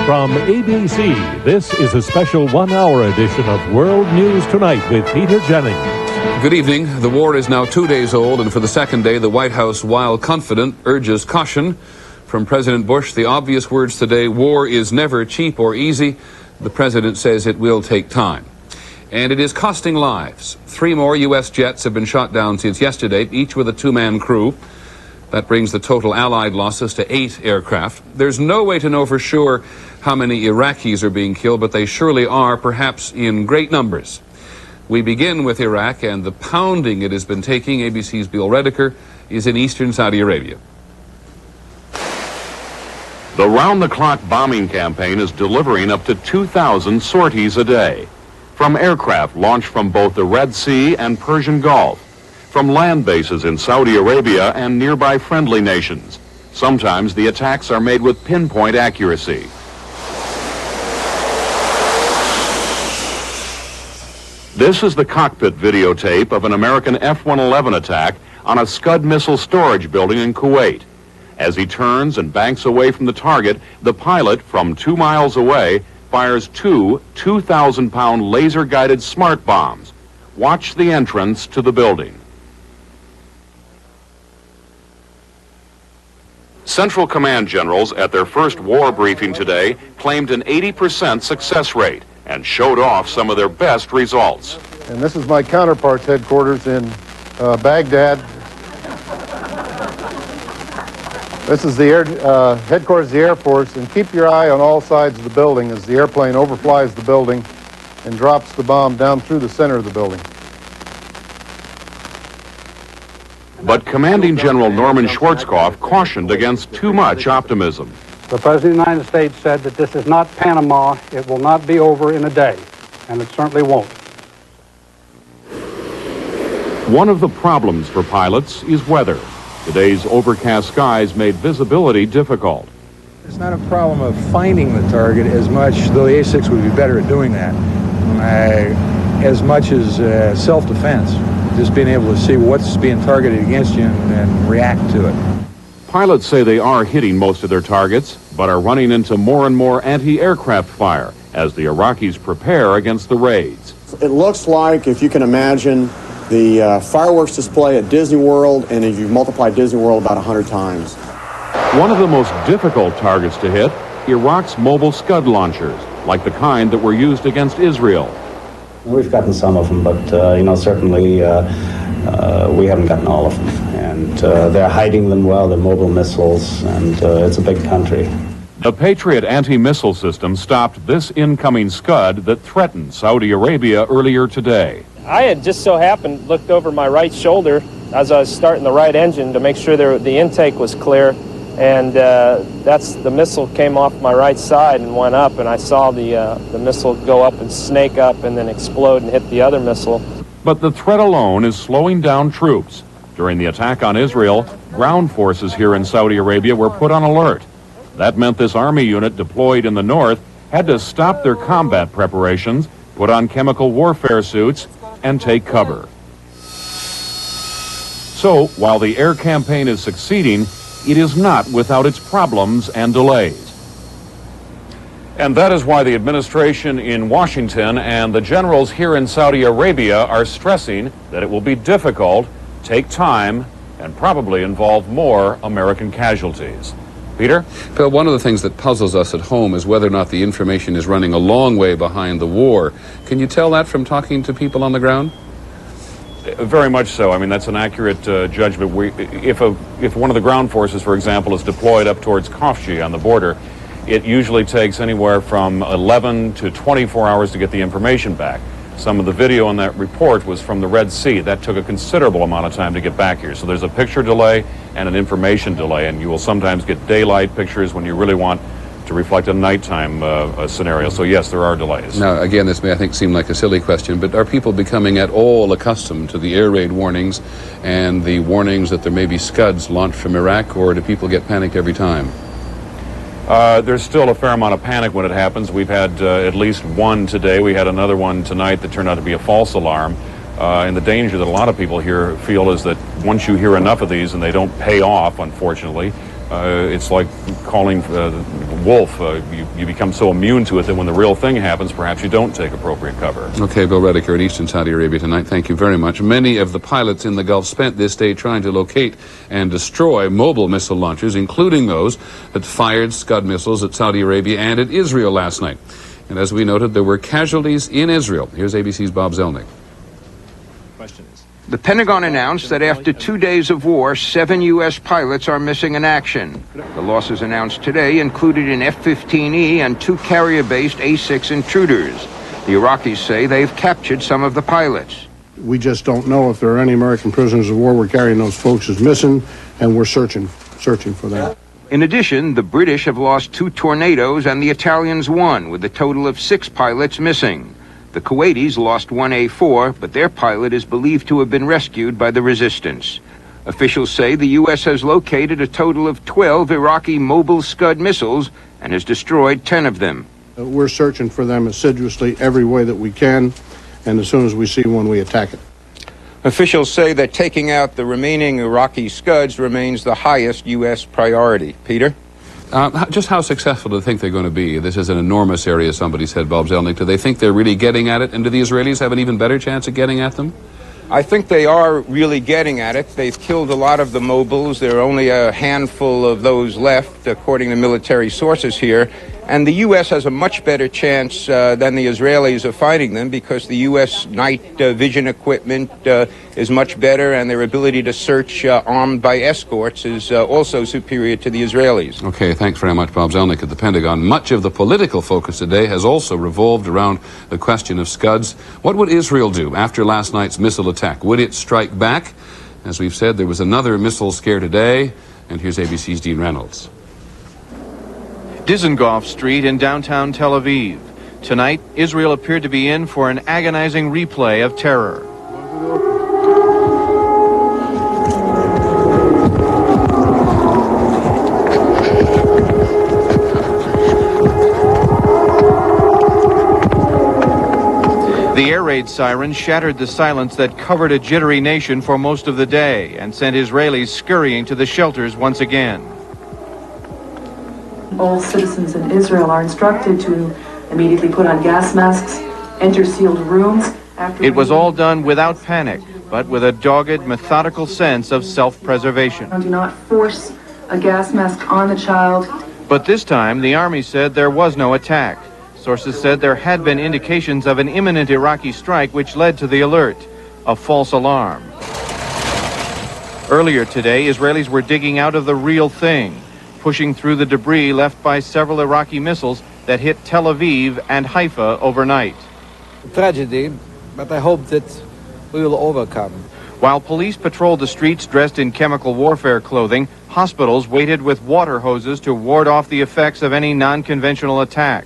From ABC, this is a special one-hour edition of World News Tonight with Peter Jennings. Good evening. The war is now 2 days old, and for the second day, the White House, while confident, urges caution. From President Bush, the obvious words today: war is never cheap or easy. The president says it will take time. And it is costing lives. 3 more U.S. jets have been shot down since yesterday, each with a 2-man crew. That brings the total Allied losses to 8 aircraft. There's no way to know for sure how many Iraqis are being killed, but they surely are, perhaps in great numbers. We begin with Iraq and the pounding it has been taking. ABC's Bill Redeker is in eastern Saudi Arabia. The round-the-clock bombing campaign is delivering up to 2,000 sorties a day. From aircraft launched from both the Red Sea and Persian Gulf. From land bases in Saudi Arabia and nearby friendly nations. Sometimes the attacks are made with pinpoint accuracy. This is the cockpit videotape of an American F-111 attack on a Scud missile storage building in Kuwait. As he turns and banks away from the target, the pilot, from 2 miles away, fires 2 2,000-pound laser-guided smart bombs. Watch the entrance to the building. Central Command generals at their first war briefing today claimed an 80% success rate and showed off some of their best results. And this is my counterpart's headquarters in Baghdad. This is the headquarters of the Air Force, and keep your eye on all sides of the building as the airplane overflies the building and drops the bomb down through the center of the building. But Commanding General Norman Schwarzkopf cautioned against too much optimism. The President of the United States said that this is not Panama. It will not be over in a day, and it certainly won't. One of the problems for pilots is weather. Today's overcast skies made visibility difficult. It's not a problem of finding the target as much, though the A6 would be better at doing that, as much as self-defense. Just being able to see what's being targeted against you and react to it. Pilots say they are hitting most of their targets, but are running into more and more anti-aircraft fire as the Iraqis prepare against the raids. It looks like, if you can imagine, the fireworks display at Disney World, and if you multiply Disney World about 100 times. One of the most difficult targets to hit, Iraq's mobile Scud launchers, like the kind that were used against Israel. We've gotten some of them, but certainly we haven't gotten all of them. And they're hiding them well, they're mobile missiles, and it's a big country. The Patriot anti-missile system stopped this incoming Scud that threatened Saudi Arabia earlier today. I had just so happened looked over my right shoulder as I was starting the right engine to make sure the intake was clear, and the missile came off my right side and went up, and I saw the missile go up and snake up and then explode and hit the other missile. But the threat alone is slowing down troops. During the attack on Israel, ground forces here in Saudi Arabia were put on alert. That meant this army unit deployed in the north had to stop their combat preparations, put on chemical warfare suits, and take cover. So, while the air campaign is succeeding, it is not without its problems and delays. And that is why the administration in Washington and the generals here in Saudi Arabia are stressing that it will be difficult, take time, and probably involve more American casualties. Peter? Phil, one of the things that puzzles us at home is whether or not the information is running a long way behind the war. Can you tell that from talking to people on the ground? Very much so. I mean, that's an accurate judgment. If one of the ground forces, for example, is deployed up towards Khafji on the border, it usually takes anywhere from 11 to 24 hours to get the information back. Some of the video on that report was from the Red Sea. That took a considerable amount of time to get back here. So there's a picture delay and an information delay, and you will sometimes get daylight pictures when you really want to reflect a nighttime scenario. So yes, there are delays. Now, again, this may, I think, seem like a silly question, but are people becoming at all accustomed to the air raid warnings and the warnings that there may be Scuds launched from Iraq, or do people get panicked every time? There's still a fair amount of panic when it happens. We've had at least one today. We had another one tonight that turned out to be a false alarm. And the danger that a lot of people here feel is that once you hear enough of these and they don't pay off, unfortunately, It's like calling wolf. You become so immune to it that when the real thing happens, perhaps you don't take appropriate cover. Okay, Bill Redeker in eastern Saudi Arabia tonight. Thank you very much. Many of the pilots in the Gulf spent this day trying to locate and destroy mobile missile launchers, including those that fired Scud missiles at Saudi Arabia and at Israel last night. And as we noted, there were casualties in Israel. Here's ABC's Bob Zelnick. The Pentagon announced that after 2 days of war, 7 U.S. pilots are missing in action. The losses announced today included an F-15E and 2 carrier-based A-6 intruders. The Iraqis say they've captured some of the pilots. We just don't know if there are any American prisoners of war. We're carrying those folks as missing, and we're searching for that. In addition, the British have lost 2 Tornadoes and the Italians 1, with a total of 6 pilots missing. The Kuwaitis lost 1 A-4, but their pilot is believed to have been rescued by the resistance. Officials say the U.S. has located a total of 12 Iraqi mobile Scud missiles and has destroyed 10 of them. We're searching for them assiduously every way that we can, and as soon as we see one, we attack it. Officials say that taking out the remaining Iraqi Scuds remains the highest U.S. priority. Peter? Just how successful do they think they're going to be? This is an enormous area, somebody said, Bob Zelnick. Do they think they're really getting at it? And do the Israelis have an even better chance of getting at them? I think they are really getting at it. They've killed a lot of the mobiles. There are only a handful of those left, according to military sources here. And the U.S. has a much better chance than the Israelis of finding them because the U.S. night vision equipment is much better, and their ability to search armed by escorts is also superior to the Israelis. Okay, thanks very much, Bob Zelnick at the Pentagon. Much of the political focus today has also revolved around the question of Scuds. What would Israel do after last night's missile attack? Would it strike back? As we've said, there was another missile scare today, and here's ABC's Dean Reynolds. Dizengoff Street in downtown Tel Aviv. Tonight, Israel appeared to be in for an agonizing replay of terror. The air raid siren shattered the silence that covered a jittery nation for most of the day and sent Israelis scurrying to the shelters once again. All citizens in Israel are instructed to immediately put on gas masks, enter sealed rooms. It was all done without panic, but with a dogged, methodical sense of self-preservation. Do not force a gas mask on the child. But this time, the army said there was no attack. Sources said there had been indications of an imminent Iraqi strike, which led to the alert, a false alarm. Earlier today, Israelis were digging out of the real thing, pushing through the debris left by several Iraqi missiles that hit Tel Aviv and Haifa overnight. Tragedy, but I hope that we will overcome. While police patrolled the streets dressed in chemical warfare clothing, hospitals waited with water hoses to ward off the effects of any non-conventional attack.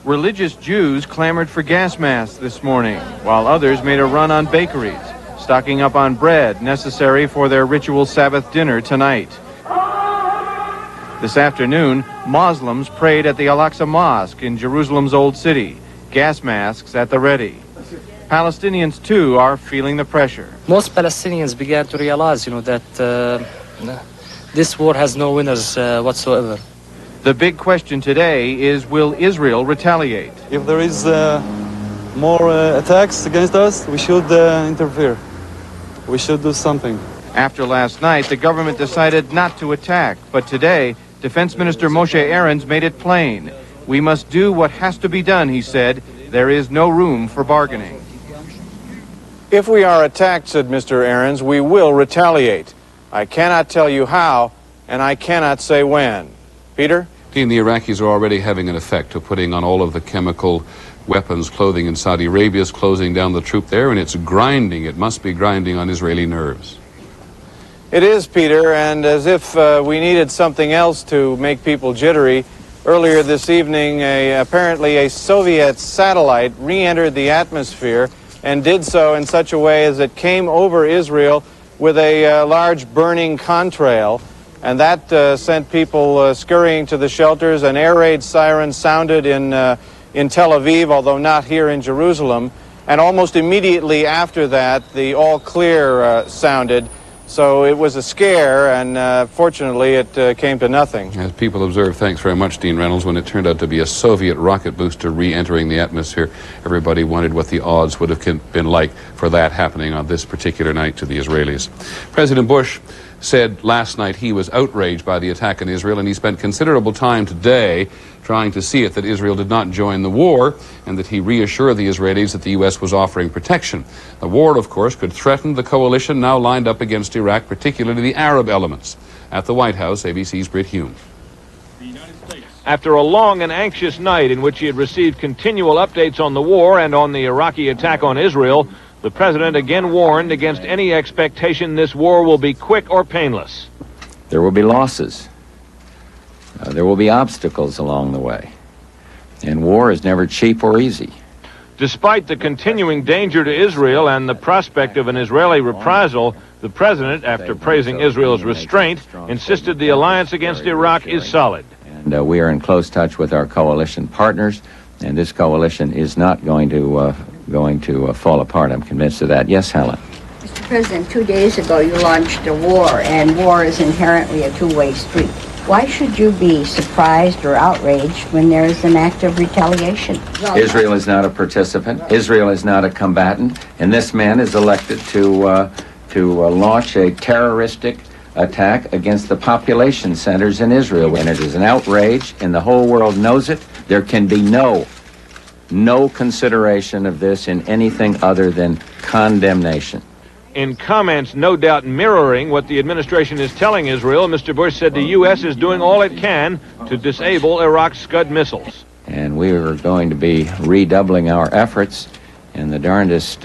Religious Jews clamored for gas masks this morning, while others made a run on bakeries, stocking up on bread necessary for their ritual Sabbath dinner tonight. This afternoon, Muslims prayed at the Al-Aqsa Mosque in Jerusalem's Old City, gas masks at the ready. Palestinians, too, are feeling the pressure. Most Palestinians began to realize, that this war has no winners whatsoever. The big question today is, will Israel retaliate? If there is more attacks against us, we should interfere. We should do something. After last night, the government decided not to attack, but today, Defense Minister Moshe Aarons made it plain. We must do what has to be done, he said. There is no room for bargaining. If we are attacked, said Mr. Aarons, we will retaliate. I cannot tell you how, and I cannot say when. Peter? Dean, the Iraqis are already having an effect of putting on all of the chemical weapons clothing in Saudi Arabia is closing down the troop there, and it's grinding. It must be grinding on Israeli nerves. It is, Peter, and as if we needed something else to make people jittery, earlier this evening, apparently a Soviet satellite re-entered the atmosphere and did so in such a way as it came over Israel with a large burning contrail, and that sent people scurrying to the shelters. An air raid siren sounded in Tel Aviv, although not here in Jerusalem, and almost immediately after that, the all clear sounded. So it was a scare, and fortunately it came to nothing. As people observe, thanks very much, Dean Reynolds, when it turned out to be a Soviet rocket booster re-entering the atmosphere, everybody wondered what the odds would have been like for that happening on this particular night to the Israelis. President Bush said last night he was outraged by the attack on Israel, and he spent considerable time today trying to see it that Israel did not join the war, and that he reassured the Israelis that the U.S. was offering protection. The war, of course, could threaten the coalition now lined up against Iraq, particularly the Arab elements. At the White House, ABC's Britt Hume. After a long and anxious night in which he had received continual updates on the war and on the Iraqi attack on Israel, the president again warned against any expectation this war will be quick or painless. There will be losses. There will be obstacles along the way. And war is never cheap or easy. Despite the continuing danger to Israel and the prospect of an Israeli reprisal, the president, after praising Israel's restraint, insisted the alliance against Iraq is solid. And we are in close touch with our coalition partners, and this coalition is not going to fall apart. I'm convinced of that. Yes, Helen? Mr. President, 2 days ago you launched a war, and war is inherently a two-way street. Why should you be surprised or outraged when there is an act of retaliation? Israel is not a participant. Israel is not a combatant. And this man is elected to launch a terroristic attack against the population centers in Israel. And it is an outrage, and the whole world knows it. There can be no consideration of this in anything other than condemnation. In comments no doubt mirroring what the administration is telling Israel, Mr. Bush said the U.S. is doing all it can to disable Iraq's Scud missiles. And we are going to be redoubling our efforts in the darndest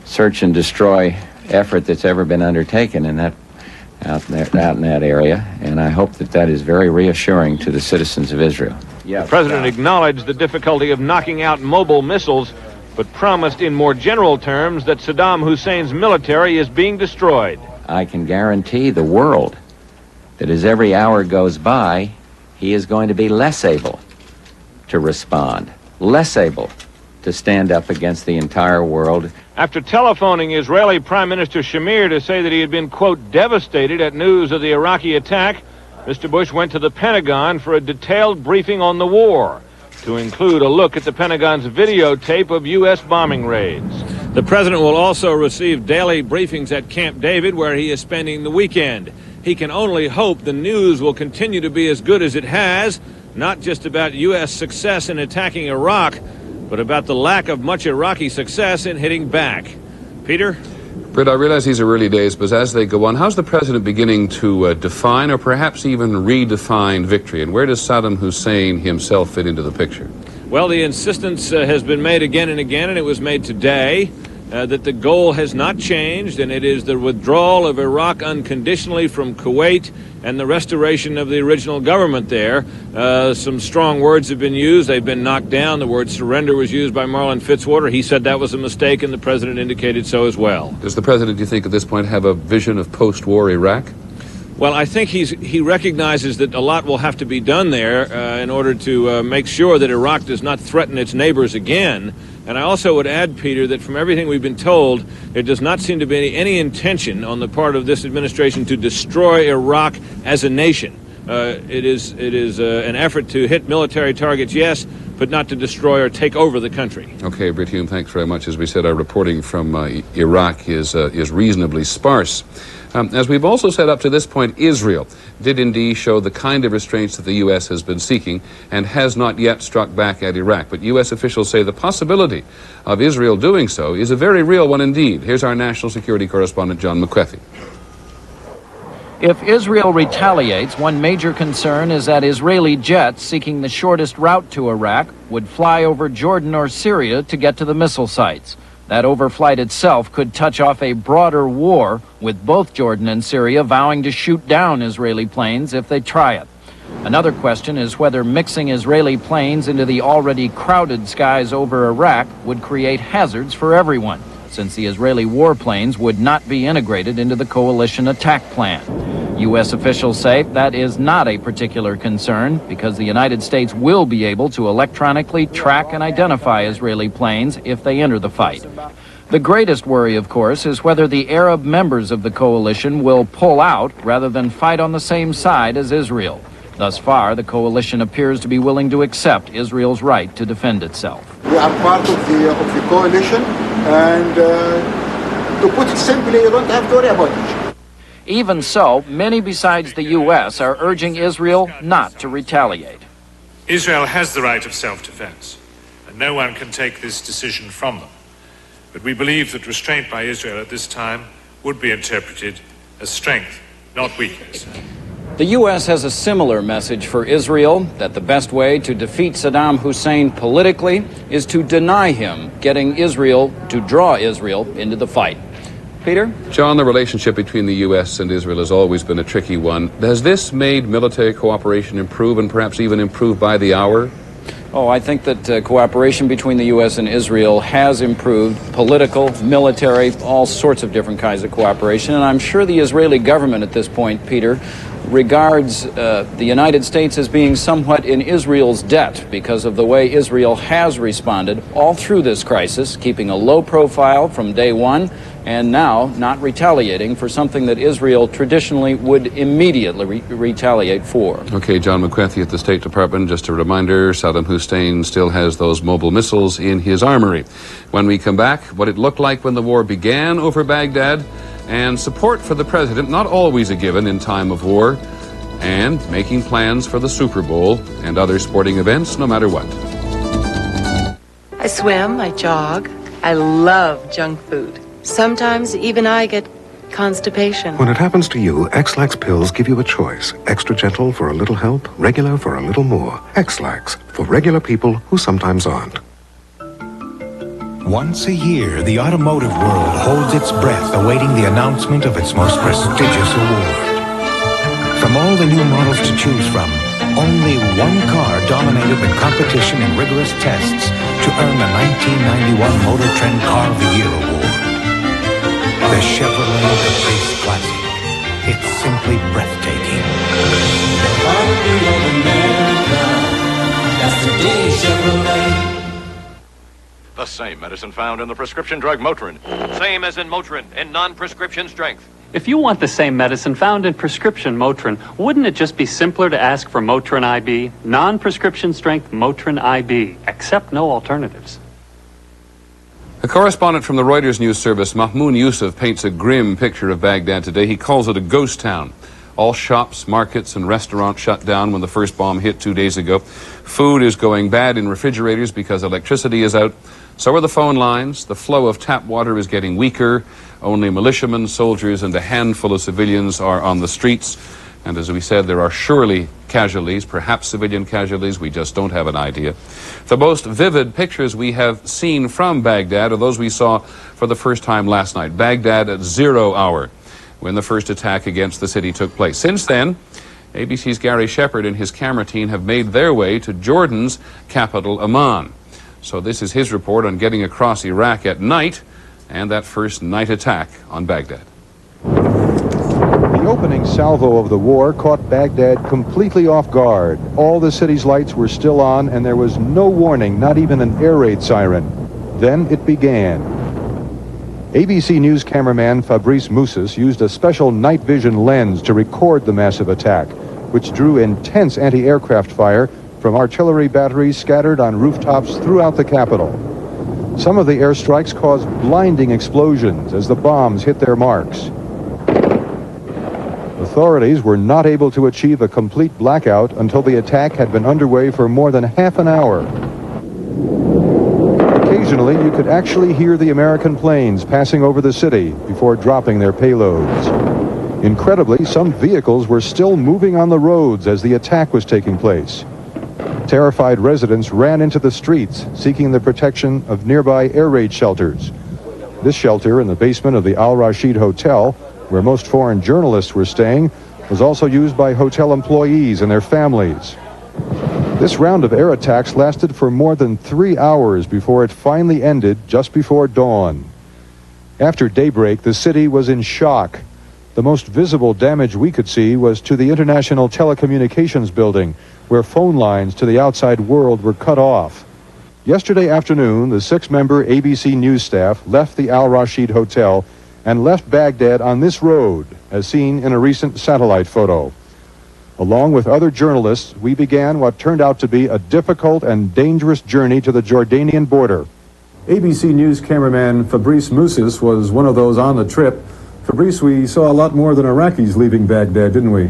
search and destroy effort that's ever been undertaken in that out in that area. And I hope that is very reassuring to the citizens of Israel. The president acknowledged the difficulty of knocking out mobile missiles, but promised in more general terms that Saddam Hussein's military is being destroyed. I can guarantee the world that as every hour goes by, he is going to be less able to respond, less able to stand up against the entire world. After telephoning Israeli Prime Minister Shamir to say that he had been, quote, devastated at news of the Iraqi attack, Mr. Bush went to the Pentagon for a detailed briefing on the war, to include a look at the Pentagon's videotape of U.S. bombing raids. The president will also receive daily briefings at Camp David, where he is spending the weekend. He can only hope the news will continue to be as good as it has, not just about U.S. success in attacking Iraq, but about the lack of much Iraqi success in hitting back. Peter? Britt, I realize these are early days, but as they go on, how's the president beginning to define or perhaps even redefine victory? And where does Saddam Hussein himself fit into the picture? Well, the insistence has been made again and again, and it was made today, that the goal has not changed, and it is the withdrawal of Iraq unconditionally from Kuwait and the restoration of the original government there. Some strong words have been used. They've been knocked down. The word surrender was used by Marlin Fitzwater. He said that was a mistake, and the president indicated so as well. Does the president, do you think, at this point have a vision of post-war Iraq? Well, I think he recognizes that a lot will have to be done there in order to make sure that Iraq does not threaten its neighbors again. And I also would add, Peter, that from everything we've been told, there does not seem to be any intention on the part of this administration to destroy Iraq as a nation. It is an effort to hit military targets, yes, but not to destroy or take over the country. Okay, Britt Hume, thanks very much. As we said, our reporting from Iraq is reasonably sparse. As we've also said up to this point, Israel did indeed show the kind of restraints that the U.S. has been seeking and has not yet struck back at Iraq. But U.S. officials say the possibility of Israel doing so is a very real one indeed. Here's our national security correspondent, John McQuethy. If Israel retaliates, one major concern is that Israeli jets seeking the shortest route to Iraq would fly over Jordan or Syria to get to the missile sites. That overflight itself could touch off a broader war, with both Jordan and Syria vowing to shoot down Israeli planes if they try it. Another question is whether mixing Israeli planes into the already crowded skies over Iraq would create hazards for everyone, since the Israeli warplanes would not be integrated into the coalition attack plan. U.S. officials say that is not a particular concern because the United States will be able to electronically track and identify Israeli planes if they enter the fight. The greatest worry, of course, is whether the Arab members of the coalition will pull out rather than fight on the same side as Israel. Thus far, the coalition appears to be willing to accept Israel's right to defend itself. We are part of the coalition, and to put it simply, you don't have to worry about it. Even so, many besides the U.S. are urging Israel not to retaliate. Israel has the right of self-defense, and no one can take this decision from them. But we believe that restraint by Israel at this time would be interpreted as strength, not weakness. The U.S. has a similar message for Israel, that the best way to defeat Saddam Hussein politically is to deny him getting Israel, to draw Israel into the fight. Peter? John, the relationship between the U.S. and Israel has always been a tricky one. Has this made military cooperation improve and perhaps even improve by the hour? Oh, I think that cooperation between the U.S. and Israel has improved, political, military, all sorts of different kinds of cooperation. And I'm sure the Israeli government at this point, Peter, regards the United States as being somewhat in Israel's debt because of the way Israel has responded all through this crisis, keeping a low profile from day one, and now not retaliating for something that Israel traditionally would immediately retaliate for. Okay, John McCarthy at the State Department. Just a reminder, Saddam Hussein still has those mobile missiles in his armory. When we come back, what it looked like when the war began over Baghdad, and support for the president, not always a given in time of war, and making plans for the Super Bowl and other sporting events, no matter what. I swim, I jog, I love junk food. Sometimes even I get constipation. When it happens to you, X-Lax pills give you a choice. Extra gentle for a little help, regular for a little more. X-Lax, for regular people who sometimes aren't. Once a year, the automotive world holds its breath awaiting the announcement of its most prestigious award. From all the new models to choose from, only one car dominated the competition in rigorous tests to earn the 1991 Motor Trend Car of the Year award. The Chevrolet Caprice Classic. It's simply breathtaking. The heartbeat of America. That's today's Chevrolet. The same medicine found in the prescription drug Motrin. Same as in Motrin, in non-prescription strength. If you want the same medicine found in prescription Motrin, wouldn't it just be simpler to ask for Motrin IB? Non-prescription strength Motrin IB. Accept no alternatives. A correspondent from the Reuters news service, Mahmoud Yusuf, paints a grim picture of Baghdad today. He calls it a ghost town. All shops, markets, and restaurants shut down when the first bomb hit 2 days ago. Food is going bad in refrigerators because electricity is out. So are the phone lines. The flow of tap water is getting weaker. Only militiamen, soldiers, and a handful of civilians are on the streets. And as we said, there are surely casualties, perhaps civilian casualties. We just don't have an idea. The most vivid pictures we have seen from Baghdad are those we saw for the first time last night. Baghdad at 0 hour, when the first attack against the city took place. Since then, ABC's Gary Shepard and his camera team have made their way to Jordan's capital, Amman. So this is his report on getting across Iraq at night and that first night attack on Baghdad. The opening salvo of the war caught Baghdad completely off guard. All the city's lights were still on and there was no warning, not even an air raid siren. Then it began. ABC News cameraman Fabrice Moussis used a special night vision lens to record the massive attack, which drew intense anti-aircraft fire from artillery batteries scattered on rooftops throughout the capital. Some of the airstrikes caused blinding explosions as the bombs hit their marks. Authorities were not able to achieve a complete blackout until the attack had been underway for more than half an hour. Occasionally, you could actually hear the American planes passing over the city before dropping their payloads. Incredibly, some vehicles were still moving on the roads as the attack was taking place. Terrified residents ran into the streets, seeking the protection of nearby air raid shelters. This shelter in the basement of the Al Rashid Hotel, where most foreign journalists were staying, was also used by hotel employees and their families. This round of air attacks lasted for more than 3 hours before it finally ended just before dawn. After daybreak, the city was in shock. The most visible damage we could see was to the International Telecommunications Building, where phone lines to the outside world were cut off. Yesterday afternoon, the 6-member ABC News staff left the Al Rashid Hotel and left Baghdad on this road, as seen in a recent satellite photo. Along with other journalists, we began what turned out to be a difficult and dangerous journey to the Jordanian border. ABC News cameraman Fabrice Moussis was one of those on the trip. Fabrice, we saw a lot more than Iraqis leaving Baghdad, didn't we?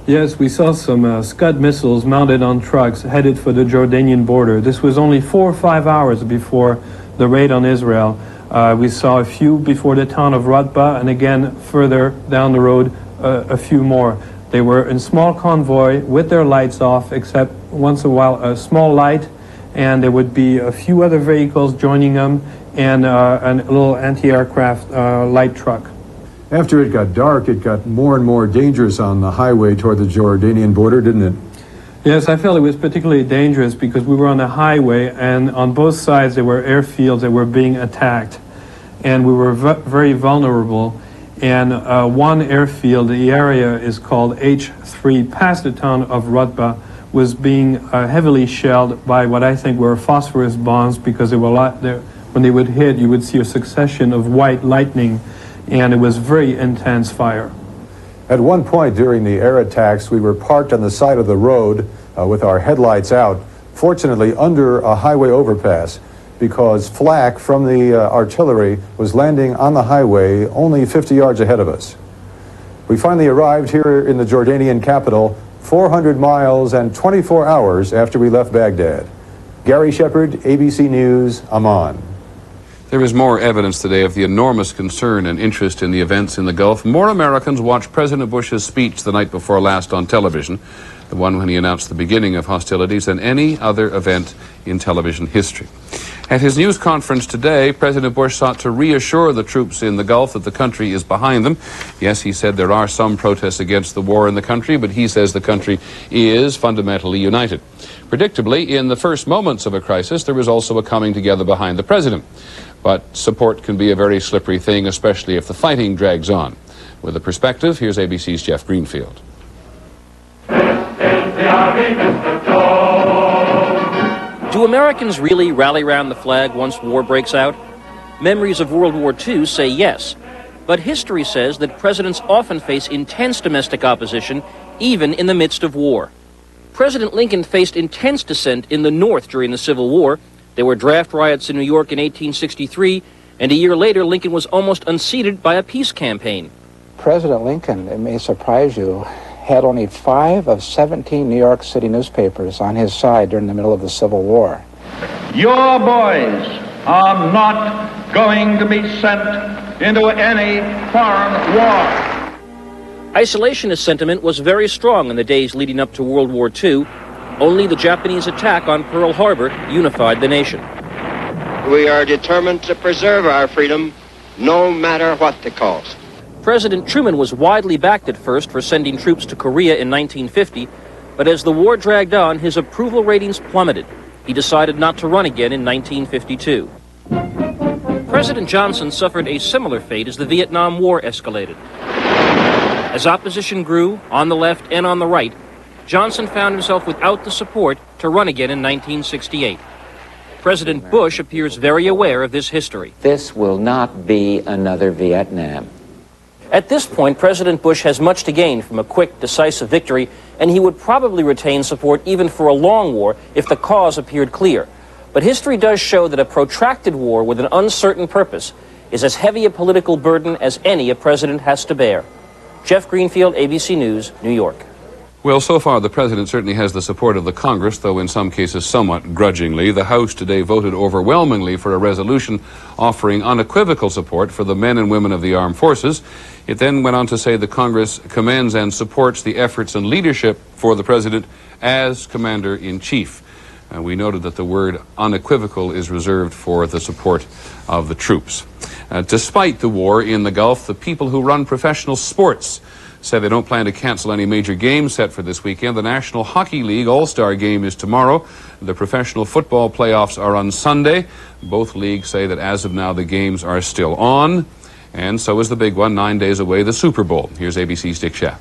Yes, we saw some Scud missiles mounted on trucks headed for the Jordanian border. This was only 4 or 5 hours before the raid on Israel. We saw a few before the town of Radba, and again further down the road a few more. They were in small convoy with their lights off, except once in a while a small light, and there would be a few other vehicles joining them and a little anti-aircraft light truck. After it got dark, it got more and more dangerous on the highway toward the Jordanian border, didn't it? Yes, I felt it was particularly dangerous because we were on the highway, and on both sides there were airfields that were being attacked, and we were very vulnerable. And one airfield, the area is called H3, past the town of Radba, was being heavily shelled by what I think were phosphorus bombs, because they were when they would hit, you would see a succession of white lightning, and it was very intense fire. At one point during the air attacks, we were parked on the side of the road with our headlights out, fortunately under a highway overpass, because flak from the artillery was landing on the highway only 50 yards ahead of us. We finally arrived here in the Jordanian capital 400 miles and 24 hours after we left Baghdad. Gary Shepard, ABC News, Amman. There is more evidence today of the enormous concern and interest in the events in the Gulf. More Americans watched President Bush's speech the night before last on television, the one when he announced the beginning of hostilities, than any other event in television history. At his news conference today, President Bush sought to reassure the troops in the Gulf that the country is behind them. Yes, he said there are some protests against the war in the country, but he says the country is fundamentally united. Predictably, in the first moments of a crisis, there is also a coming together behind the president. But support can be a very slippery thing, especially if the fighting drags on. With a perspective, here's ABC's Jeff Greenfield. Do Americans really rally around the flag once war breaks out? Memories of World War II say yes, but history says that presidents often face intense domestic opposition, even in the midst of war. President Lincoln faced intense dissent in the North during the Civil War. There were draft riots in New York in 1863, and a year later, Lincoln was almost unseated by a peace campaign. President Lincoln, it may surprise you, had only 5 of 17 New York City newspapers on his side during the middle of the Civil War. Your boys are not going to be sent into any foreign war. Isolationist sentiment was very strong in the days leading up to World War II. Only the Japanese attack on Pearl Harbor unified the nation. We are determined to preserve our freedom, no matter what the cost. President Truman was widely backed at first for sending troops to Korea in 1950, but as the war dragged on, his approval ratings plummeted. He decided not to run again in 1952. President Johnson suffered a similar fate as the Vietnam War escalated. As opposition grew, on the left and on the right, Johnson found himself without the support to run again in 1968. President Bush appears very aware of this history. This will not be another Vietnam. At this point, President Bush has much to gain from a quick, decisive victory, and he would probably retain support even for a long war if the cause appeared clear. But history does show that a protracted war with an uncertain purpose is as heavy a political burden as any a president has to bear. Jeff Greenfield, ABC News, New York. Well, so far the president certainly has the support of the Congress, though in some cases somewhat grudgingly. The House today voted overwhelmingly for a resolution offering unequivocal support for the men and women of the armed forces. It then went on to say the Congress commends and supports the efforts and leadership for the president as commander-in-chief. We noted that the word unequivocal is reserved for the support of the troops. Despite the war in the Gulf, the people who run professional sports said they don't plan to cancel any major games set for this weekend. The National Hockey League All-Star Game is tomorrow. The professional football playoffs are on Sunday. Both leagues say that as of now the games are still on. And so is the big one, 9 days away, the Super Bowl. Here's ABC's Dick Schaap.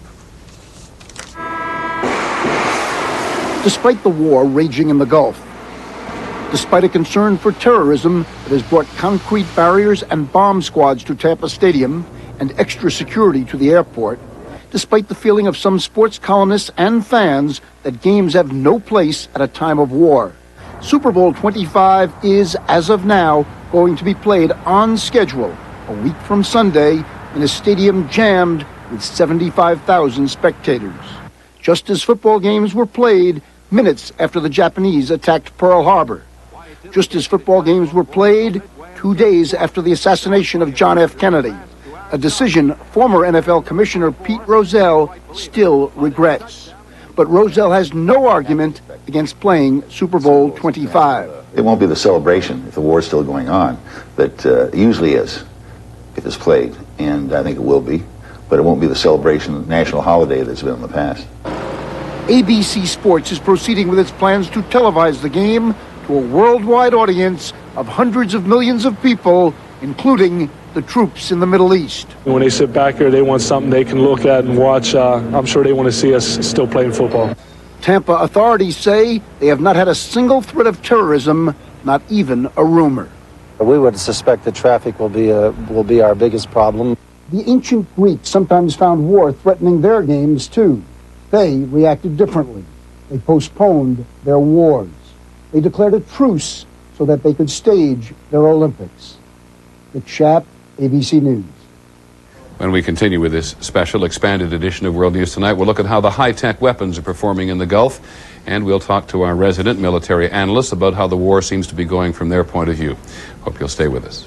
Despite the war raging in the Gulf, Despite a concern for terrorism that has brought concrete barriers and bomb squads to Tampa Stadium and extra security to the airport, despite the feeling of some sports columnists and fans that games have no place at a time of war, Super Bowl 25 is, as of now, going to be played on schedule a week from Sunday in a stadium jammed with 75,000 spectators. Just as football games were played minutes after the Japanese attacked Pearl Harbor. Just as football games were played 2 days after the assassination of John F. Kennedy, a decision former NFL Commissioner Pete Rozelle still regrets. But Rozelle has no argument against playing Super Bowl 25. It won't be the celebration if the war is still going on that it usually is if it's played, and I think it will be, but it won't be the celebration, national holiday that's been in the past. ABC Sports is proceeding with its plans to televise the game to a worldwide audience of hundreds of millions of people, including the troops in the Middle East. When they sit back here, they want something they can look at and watch. I'm sure they want to see us still playing football. Tampa authorities say they have not had a single threat of terrorism, not even a rumor. We would suspect that traffic will be our biggest problem. The ancient Greeks sometimes found war threatening their games too. They reacted differently. They postponed their wars. They declared a truce so that they could stage their Olympics. Dick Schaap, ABC News. When we continue with this special expanded edition of World News Tonight, we'll look at how the high-tech weapons are performing in the Gulf, and we'll talk to our resident military analysts about how the war seems to be going from their point of view. Hope you'll stay with us.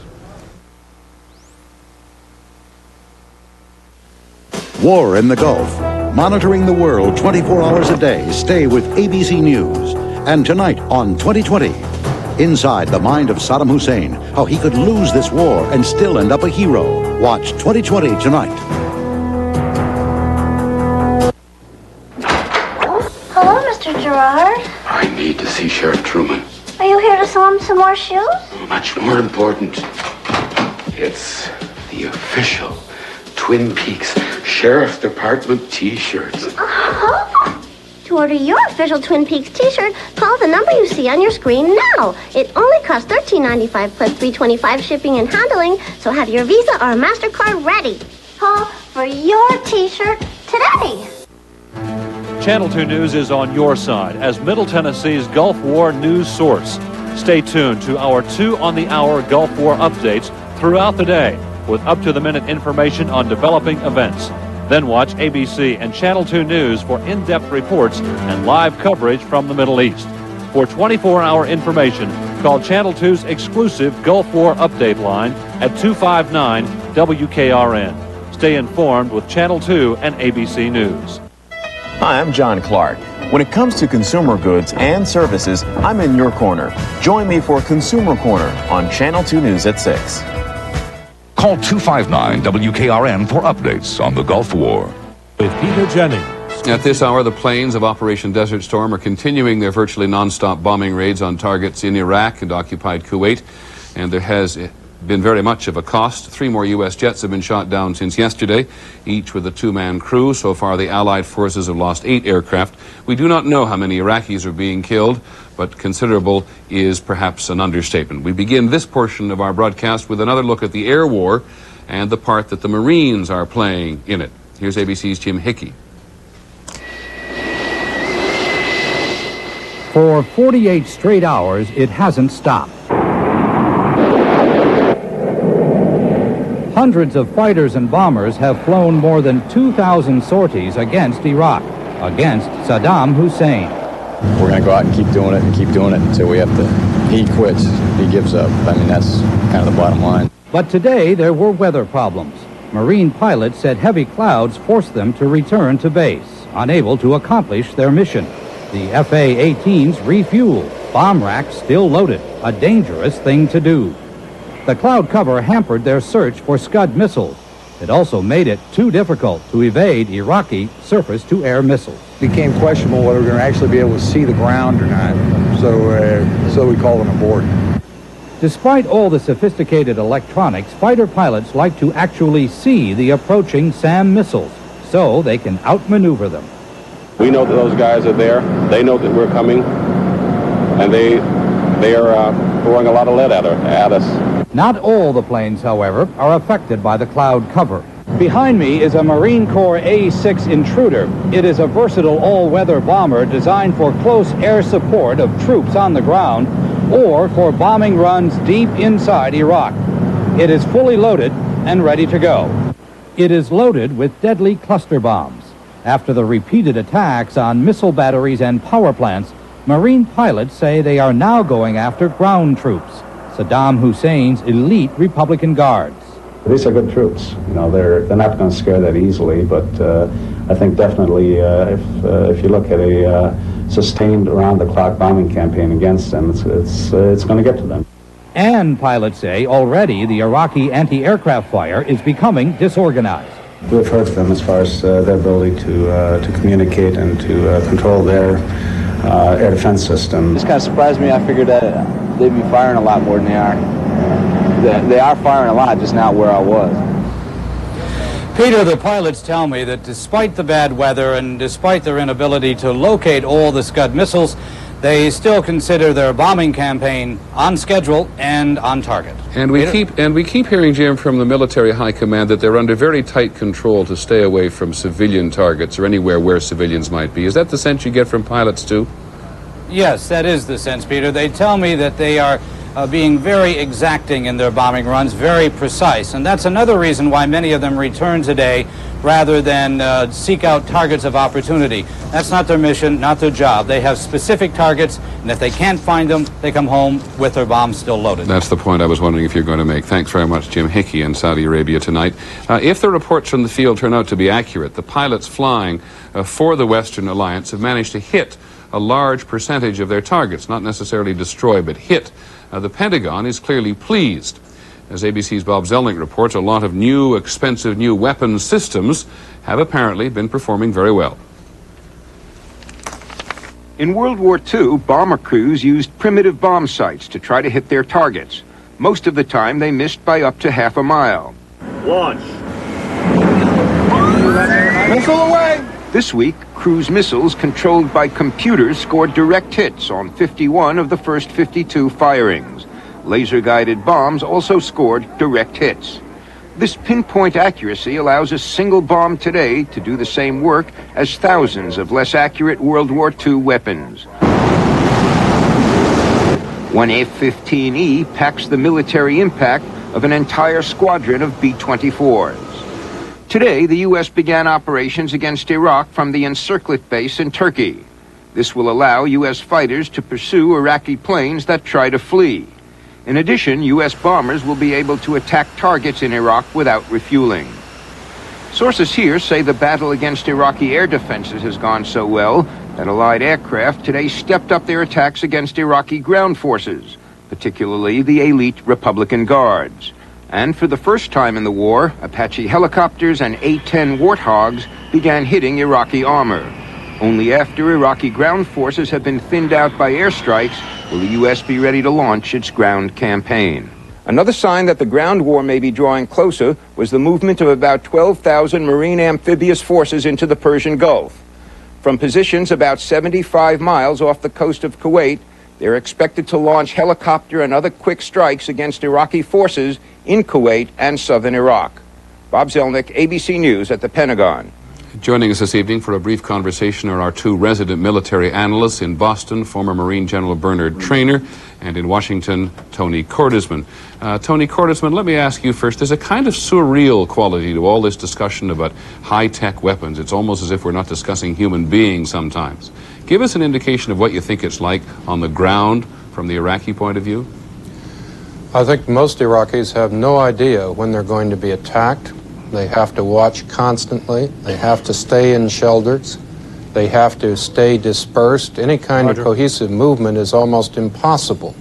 War in the Gulf. Monitoring the world 24 hours a day. Stay with ABC News. And tonight on 2020, inside the mind of Saddam Hussein, how he could lose this war and still end up a hero. Watch 2020 tonight. Hello, Mr. Gerard. I need to see Sheriff Truman. Are you here to sell him some more shoes? Much more important, it's the official Twin Peaks Sheriff Department t-shirts. To order your official Twin Peaks t-shirt, call the number you see on your screen now. It only costs $13.95 plus $3.25 shipping and handling, so have your Visa or MasterCard ready. Call for your t-shirt today. Channel 2 News is on your side as Middle Tennessee's Gulf War news source. Stay tuned to our 2 on the hour Gulf War updates throughout the day with up-to-the-minute information on developing events. Then watch ABC and Channel 2 News for in-depth reports and live coverage from the Middle East. For 24-hour information, call Channel 2's exclusive Gulf War update line at 259 WKRN. Stay informed with Channel 2 and ABC News. Hi, I'm John Clark. When it comes to consumer goods and services, I'm in your corner. Join me for Consumer Corner on Channel 2 News at 6. Call 259 WKRN for updates on the Gulf War. With Peter Jennings. At this hour, the planes of Operation Desert Storm are continuing their virtually non-stop bombing raids on targets in Iraq and occupied Kuwait, and there has been very much of a cost. 3 more U.S. jets have been shot down since yesterday, each with a 2-man crew. So far, the Allied forces have lost 8 aircraft. We do not know how many Iraqis are being killed, but considerable is perhaps an understatement. We begin this portion of our broadcast with another look at the air war and the part that the Marines are playing in it. Here's ABC's Jim Hickey. For 48 straight hours, it hasn't stopped. Hundreds of fighters and bombers have flown more than 2,000 sorties against Iraq, against Saddam Hussein. We're going to go out and keep doing it until we have to. He quits, he gives up. I mean, that's kind of the bottom line. But today there were weather problems. Marine pilots said heavy clouds forced them to return to base, unable to accomplish their mission. The FA-18s refueled, bomb racks still loaded, a dangerous thing to do. The cloud cover hampered their search for Scud missiles. It also made it too difficult to evade Iraqi surface-to-air missiles. It became questionable whether we were going to actually be able to see the ground or not, so we called an abort. Despite all the sophisticated electronics, fighter pilots like to actually see the approaching SAM missiles, so they can outmaneuver them. We know that those guys are there. They know that we're coming, and they they're throwing a lot of lead at us. Not all the planes, however, are affected by the cloud cover. Behind me is a Marine Corps A-6 Intruder. It is a versatile all-weather bomber designed for close air support of troops on the ground or for bombing runs deep inside Iraq. It is fully loaded and ready to go. It is loaded with deadly cluster bombs. After the repeated attacks on missile batteries and power plants, Marine pilots say they are now going after ground troops, Saddam Hussein's elite Republican Guards. These are good troops. You know, they're not going to scare that easily, but I think definitely if you look at a sustained around-the-clock bombing campaign against them, it's going to get to them. And pilots say already the Iraqi anti-aircraft fire is becoming disorganized. We've heard from them as far as their ability to communicate and to control their air defense system. This kind of surprised me. I figured that they'd be firing a lot more than they are. They are firing a lot, just not where I was. Peter, the pilots tell me that despite the bad weather and despite their inability to locate all the Scud missiles, they still consider their bombing campaign on schedule and on target. And we keep hearing, Jim, from the military high command that they're under very tight control to stay away from civilian targets or anywhere where civilians might be. Is that the sense you get from pilots too? Yes, that is the sense, Peter. They tell me that they are being very exacting in their bombing runs, very precise. And that's another reason why many of them return today rather than seek out targets of opportunity. That's not their mission, not their job. They have specific targets, and if they can't find them, they come home with their bombs still loaded. That's the point I was wondering if you're going to make. Thanks very much, Jim Hickey in Saudi Arabia tonight. If the reports from the field turn out to be accurate, the pilots flying for the Western Alliance have managed to hit a large percentage of their targets, not necessarily destroy, but hit. The Pentagon is clearly pleased. As ABC's Bob Zelnick reports, a lot of new, expensive new weapons systems have apparently been performing very well. In World War II, bomber crews used primitive bomb sights to try to hit their targets. Most of the time, they missed by up to half a mile. Launch. Missile away! This week, cruise missiles controlled by computers scored direct hits on 51 of the first 52 firings. Laser-guided bombs also scored direct hits. This pinpoint accuracy allows a single bomb today to do the same work as thousands of less accurate World War II weapons. One F-15E packs the military impact of an entire squadron of B-24s. Today, the U.S. began operations against Iraq from the Encirclet base in Turkey. This will allow U.S. fighters to pursue Iraqi planes that try to flee. In addition, U.S. bombers will be able to attack targets in Iraq without refueling. Sources here say the battle against Iraqi air defenses has gone so well that Allied aircraft today stepped up their attacks against Iraqi ground forces, particularly the elite Republican Guards. And for the first time in the war, Apache helicopters and A-10 Warthogs began hitting Iraqi armor. Only after Iraqi ground forces have been thinned out by airstrikes will the U.S. be ready to launch its ground campaign. Another sign that the ground war may be drawing closer was the movement of about 12,000 Marine amphibious forces into the Persian Gulf. From positions about 75 miles off the coast of Kuwait, they're expected to launch helicopter and other quick strikes against Iraqi forces in Kuwait and southern Iraq. Bob Zelnick, ABC News at the Pentagon. Joining us this evening for a brief conversation are our two resident military analysts in Boston, former Marine General Bernard Traynor, and in Washington, Tony Cordesman. Tony Cordesman, let me ask you first, there's a kind of surreal quality to all this discussion about high-tech weapons. It's almost as if we're not discussing human beings sometimes. Give us an indication of what you think it's like on the ground from the Iraqi point of view. I think most Iraqis have no idea when they're going to be attacked. They have to watch constantly. They have to stay in shelters. They have to stay dispersed. Any kind of cohesive movement is almost impossible.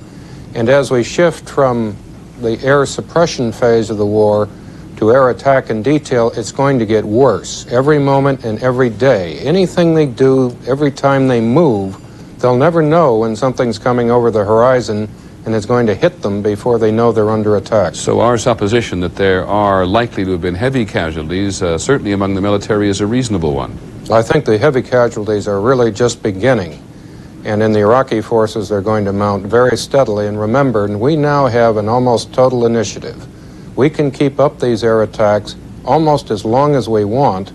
And as we shift from the air suppression phase of the war to air attack in detail, it's going to get worse. Every moment and every day. Anything they do, every time they move, they'll never know when something's coming over the horizon and it's going to hit them before they know they're under attack. So our supposition that there are likely to have been heavy casualties, certainly among the military, is a reasonable one. I think the heavy casualties are really just beginning. and in the Iraqi forces they're going to mount very steadily. And remember, we now have an almost total initiative. We can keep up these air attacks almost as long as we want,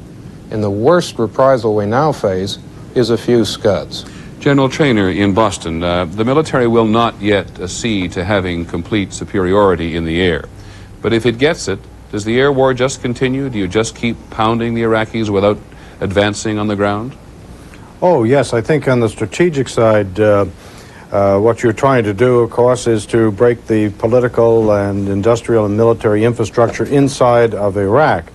and the worst reprisal we now face is a few Scuds. General Traynor in Boston, the military will not yet accede to having complete superiority in the air. But if it gets it, does the air war just continue? Do you just keep pounding the Iraqis without advancing on the ground? Oh, yes. I think on the strategic side, what you're trying to do, of course, is to break the political and industrial and military infrastructure inside of Iraq.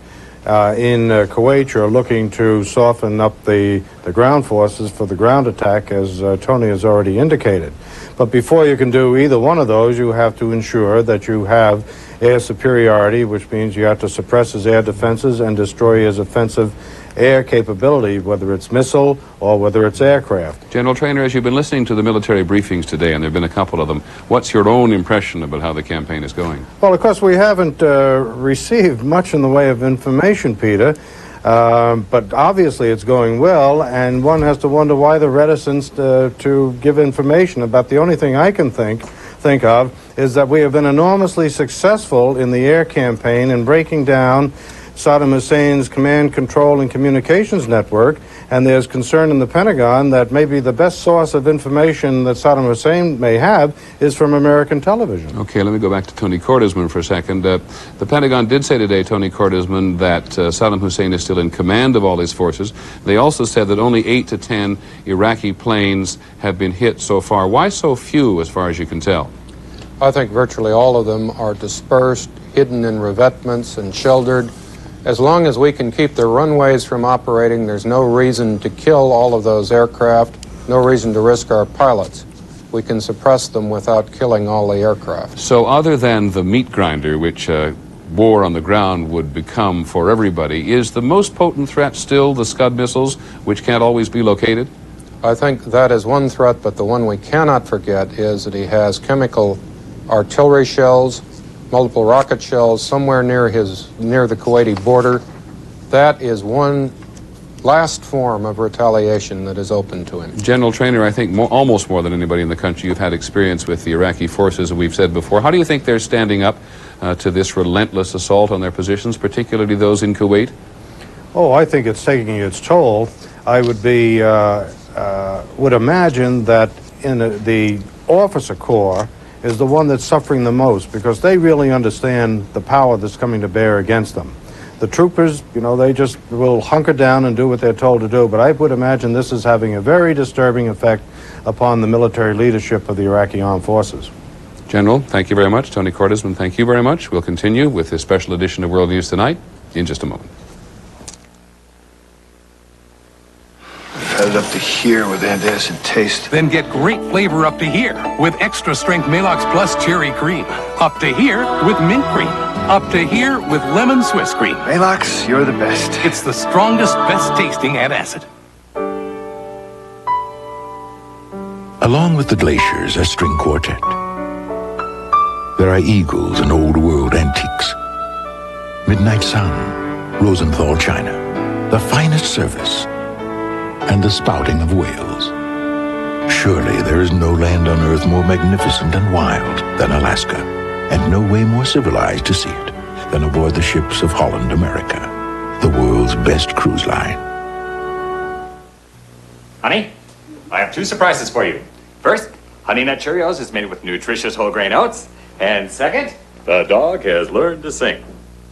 In Kuwait, you're looking to soften up the ground forces for the ground attack, as Tony has already indicated. But before you can do either one of those, you have to ensure that you have air superiority, which means you have to suppress his air defenses and destroy his offensive air capability, whether it's missile or whether it's aircraft. General Traynor, as you've been listening to the military briefings today, and there have been a couple of them, what's your own impression about how the campaign is going? Well, of course, we haven't received much in the way of information, Peter, but obviously it's going well, and one has to wonder why the reticence to give information. About the only thing I can think of is that we have been enormously successful in the air campaign in breaking down Saddam Hussein's command, control, and communications network, and there's concern in the Pentagon that maybe the best source of information that Saddam Hussein may have is from American television. Okay, let me go back to Tony Cordesman for a second. The Pentagon did say today, Tony Cordesman, that Saddam Hussein is still in command of all his forces. They also said that only 8 to 10 Iraqi planes have been hit so far. Why so few, as far as you can tell? I think virtually all of them are dispersed, hidden in revetments, and sheltered. As long as we can keep the runways from operating, there's no reason to kill all of those aircraft, no reason to risk our pilots. We can suppress them without killing all the aircraft. So other than the meat grinder, which war on the ground would become for everybody, is the most potent threat still the Scud missiles, which can't always be located? I think that is one threat, but the one we cannot forget is that he has chemical artillery shells, multiple rocket shells somewhere near the Kuwaiti border. That is one last form of retaliation that is open to him. General Traynor, I think almost more than anybody in the country, you've had experience with the Iraqi forces, and we've said before. How do you think they're standing up to this relentless assault on their positions, particularly those in Kuwait? Oh, I think it's taking its toll. I would imagine that in the officer corps is the one that's suffering the most, because they really understand the power that's coming to bear against them. The troopers, they just will hunker down and do what they're told to do, but I would imagine this is having a very disturbing effect upon the military leadership of the Iraqi armed forces. General, thank you very much. Tony Cordesman, thank you very much. We'll continue with this special edition of World News Tonight in just a moment. Add it up to here with antacid taste. Then get great flavor up to here with extra strength Maalox Plus Cherry Cream. Up to here with mint cream. Up to here with lemon Swiss cream. Maalox, you're the best. It's the strongest, best tasting antacid. Along with the glaciers, a string quartet. There are eagles and old world antiques. Midnight Sun, Rosenthal China, the finest service, and the spouting of whales. Surely there is no land on Earth more magnificent and wild than Alaska, and no way more civilized to see it than aboard the ships of Holland America, the world's best cruise line. Honey, I have 2 surprises for you. First, Honey Nut Cheerios is made with nutritious whole grain oats. And second, the dog has learned to sing.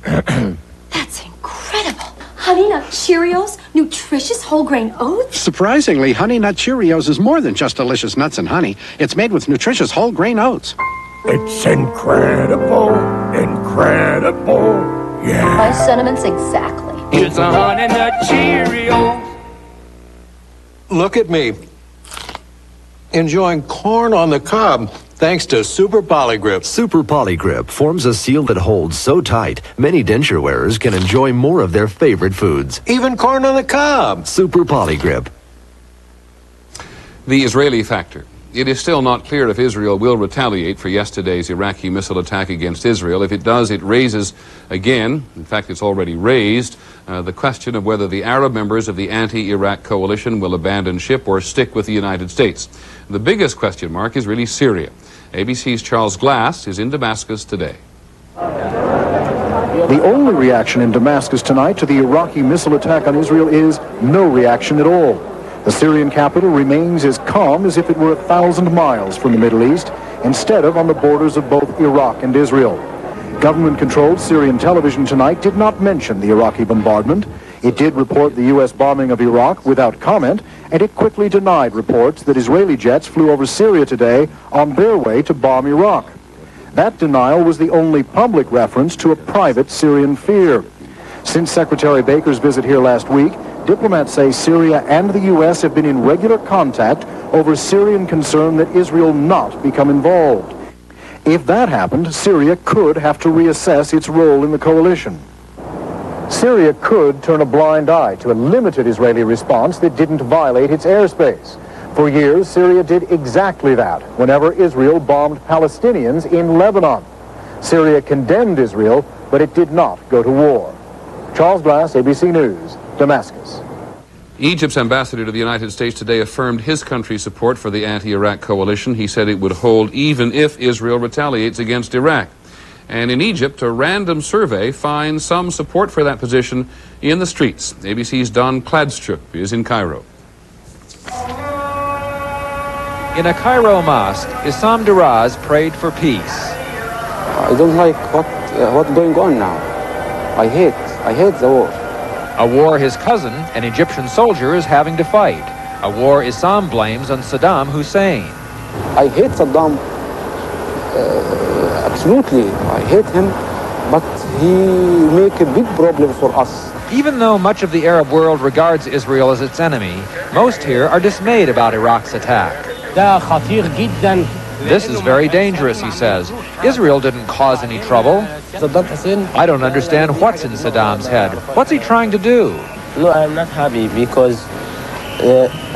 That's incredible. Honey Nut Cheerios, nutritious whole grain oats? Surprisingly, Honey Nut Cheerios is more than just delicious nuts and honey. It's made with nutritious whole grain oats. It's incredible, incredible, yeah. My sentiments exactly. It's a Honey Nut Cheerio. Look at me, enjoying corn on the cob, thanks to Super Polygrip. Super Polygrip forms a seal that holds so tight, many denture wearers can enjoy more of their favorite foods. Even corn on the cob. Super Polygrip. The Israeli factor It is still not clear if Israel will retaliate for yesterday's Iraqi missile attack against Israel. If it does, it raises again, in fact it's already raised, the question of whether the Arab members of the anti-Iraq coalition will abandon ship or stick with the United States. The biggest question mark is really Syria. ABC's Charles Glass is in Damascus today. The only reaction in Damascus tonight to the Iraqi missile attack on Israel is no reaction at all. The Syrian capital remains as calm as if it were 1,000 miles from the Middle East, instead of on the borders of both Iraq and Israel. Government-controlled Syrian television tonight did not mention the Iraqi bombardment. It did report the U.S. bombing of Iraq without comment, and it quickly denied reports that Israeli jets flew over Syria today on their way to bomb Iraq. That denial was the only public reference to a private Syrian fear. Since Secretary Baker's visit here last week, diplomats say Syria and the U.S. have been in regular contact over Syrian concern that Israel not become involved. If that happened, Syria could have to reassess its role in the coalition. Syria could turn a blind eye to a limited Israeli response that didn't violate its airspace. For years, Syria did exactly that whenever Israel bombed Palestinians in Lebanon. Syria condemned Israel, but it did not go to war. Charles Glass, ABC News, Damascus. Egypt's ambassador to the United States today affirmed his country's support for the anti-Iraq coalition. He said it would hold even if Israel retaliates against Iraq. And in Egypt, a random survey finds some support for that position in the streets. ABC's Don Kladstrup is in Cairo. In a Cairo mosque, Issam Daraz prayed for peace. I don't like what's going on now. I hate the war. A war his cousin, an Egyptian soldier, is having to fight. A war Issam blames on Saddam Hussein. I hate Saddam. Absolutely, I hate him, but he make a big problem for us. Even though much of the Arab world regards Israel as its enemy, most here are dismayed about Iraq's attack. This is very dangerous, he says. Israel didn't cause any trouble. I don't understand what's in Saddam's head. What's he trying to do? No, I'm not happy because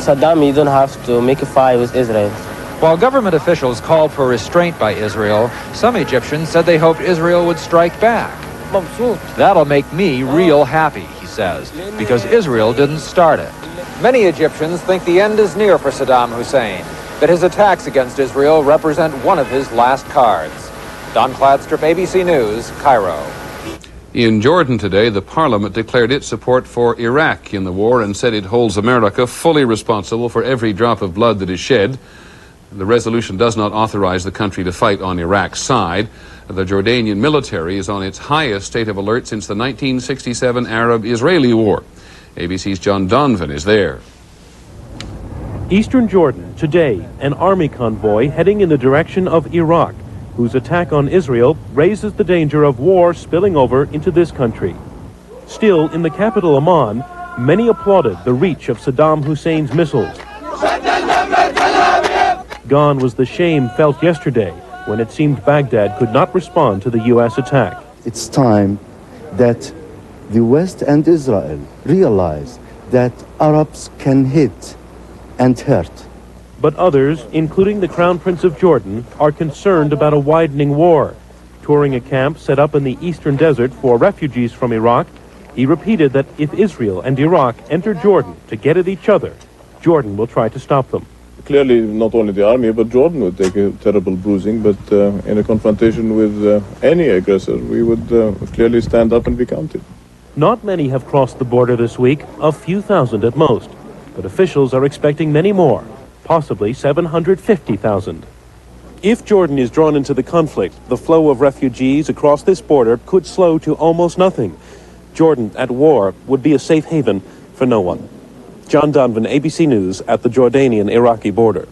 Saddam, you don't have to make a fight with Israel. While government officials called for restraint by Israel, some Egyptians said they hoped Israel would strike back. That'll make me real happy, he says, because Israel didn't start it. Many Egyptians think the end is near for Saddam Hussein, that his attacks against Israel represent one of his last cards. Don Kladstrup, ABC News, Cairo. In Jordan today, the parliament declared its support for Iraq in the war and said it holds America fully responsible for every drop of blood that is shed. The resolution does not authorize the country to fight on Iraq's side. The Jordanian military is on its highest state of alert since the 1967 Arab-Israeli War. ABC's John Donvan is there. Eastern Jordan, today, an army convoy heading in the direction of Iraq, whose attack on Israel raises the danger of war spilling over into this country. Still, in the capital Amman, many applauded the reach of Saddam Hussein's missiles. Gone was the shame felt yesterday when it seemed Baghdad could not respond to the U.S. attack. It's time that the West and Israel realize that Arabs can hit and hurt. But others, including the Crown Prince of Jordan, are concerned about a widening war. Touring a camp set up in the eastern desert for refugees from Iraq, he repeated that if Israel and Iraq enter Jordan to get at each other, Jordan will try to stop them. Clearly, not only the army, but Jordan would take a terrible bruising, but in a confrontation with any aggressor, we would clearly stand up and be counted. Not many have crossed the border this week, a few thousand at most. But officials are expecting many more, possibly 750,000. If Jordan is drawn into the conflict, the flow of refugees across this border could slow to almost nothing. Jordan at war would be a safe haven for no one. John Donvan, ABC News, at the Jordanian-Iraqi border.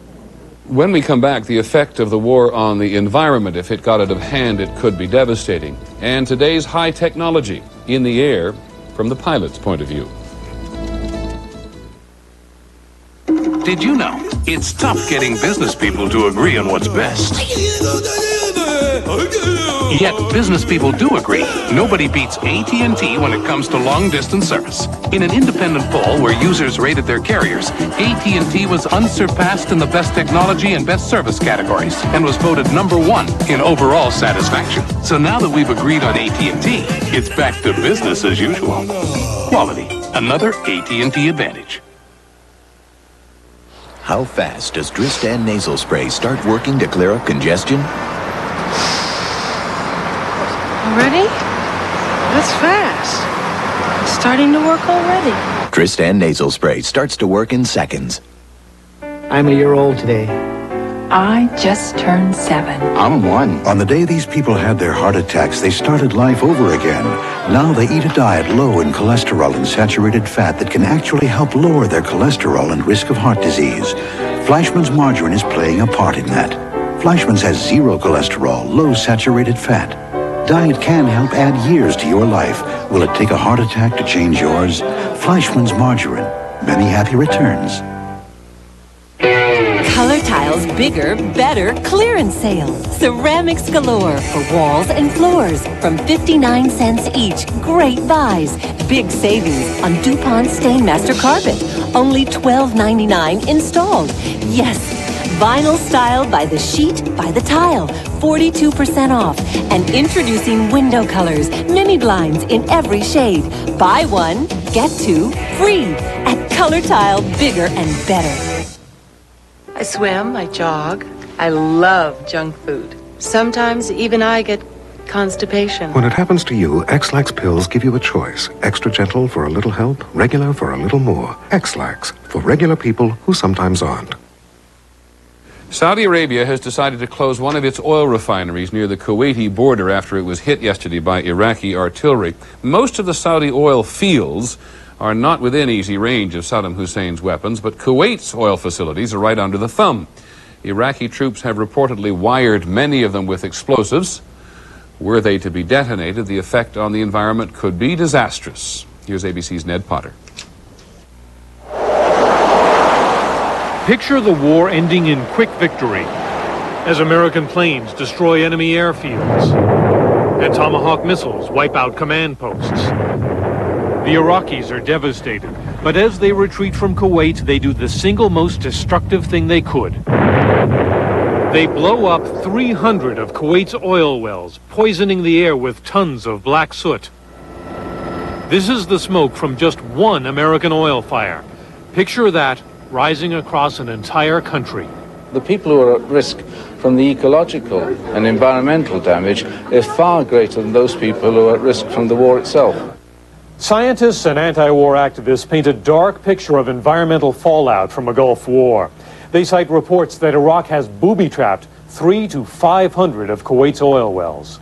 When we come back, the effect of the war on the environment, if it got out of hand, it could be devastating. And today's high technology in the air from the pilot's point of view. Did you know it's tough getting business people to agree on what's best? Yet business people do agree nobody beats AT&T when it comes to long-distance service. In an independent poll where users rated their carriers, AT&T was unsurpassed in the best technology and best service categories and was voted #1 in overall satisfaction. So now that we've agreed on AT&T, it's back to business as usual. Quality, another AT&T advantage. How fast does Dristan nasal spray start working to clear up congestion? Already? That's fast. It's starting to work already. Dristan nasal spray starts to work in seconds. I'm a year old today. I just turned 7. I'm 1. On the day these people had their heart attacks, they started life over again. Now they eat a diet low in cholesterol and saturated fat that can actually help lower their cholesterol and risk of heart disease. Fleischmann's margarine is playing a part in that. Fleischmann's has 0 cholesterol, low saturated fat. Diet can help add years to your life. Will it take a heart attack to change yours? Fleischmann's margarine. Many happy returns. Color Tile's bigger, better clearance sale. Ceramics galore for walls and floors from 59 cents each. Great buys. Big savings on DuPont Stainmaster Carpet. Only $12.99 installed. Yes, vinyl style by the sheet, by the tile. 42% off. And introducing window colors, mini blinds in every shade. Buy one, get 2 free at Color Tile, bigger and better. I swim, I jog. I love junk food. Sometimes even I get constipation. When it happens to you, X-Lax pills give you a choice. Extra gentle for a little help, regular for a little more. X-Lax, for regular people who sometimes aren't. Saudi Arabia has decided to close one of its oil refineries near the Kuwaiti border after it was hit yesterday by Iraqi artillery. Most of the Saudi oil fields are not within easy range of Saddam Hussein's weapons, but Kuwait's oil facilities are right under the thumb. Iraqi troops have reportedly wired many of them with explosives. Were they to be detonated, the effect on the environment could be disastrous. Here's ABC's Ned Potter. Picture the war ending in quick victory as American planes destroy enemy airfields and Tomahawk missiles wipe out command posts. The Iraqis are devastated, but as they retreat from Kuwait, they do the single most destructive thing they could. They blow up 300 of Kuwait's oil wells, poisoning the air with tons of black soot. This is the smoke from just one American oil fire. Picture that rising across an entire country. The people who are at risk from the ecological and environmental damage is far greater than those people who are at risk from the war itself. Scientists and anti-war activists paint a dark picture of environmental fallout from a Gulf War. They cite reports that Iraq has booby-trapped 300 to 500 of Kuwait's oil wells.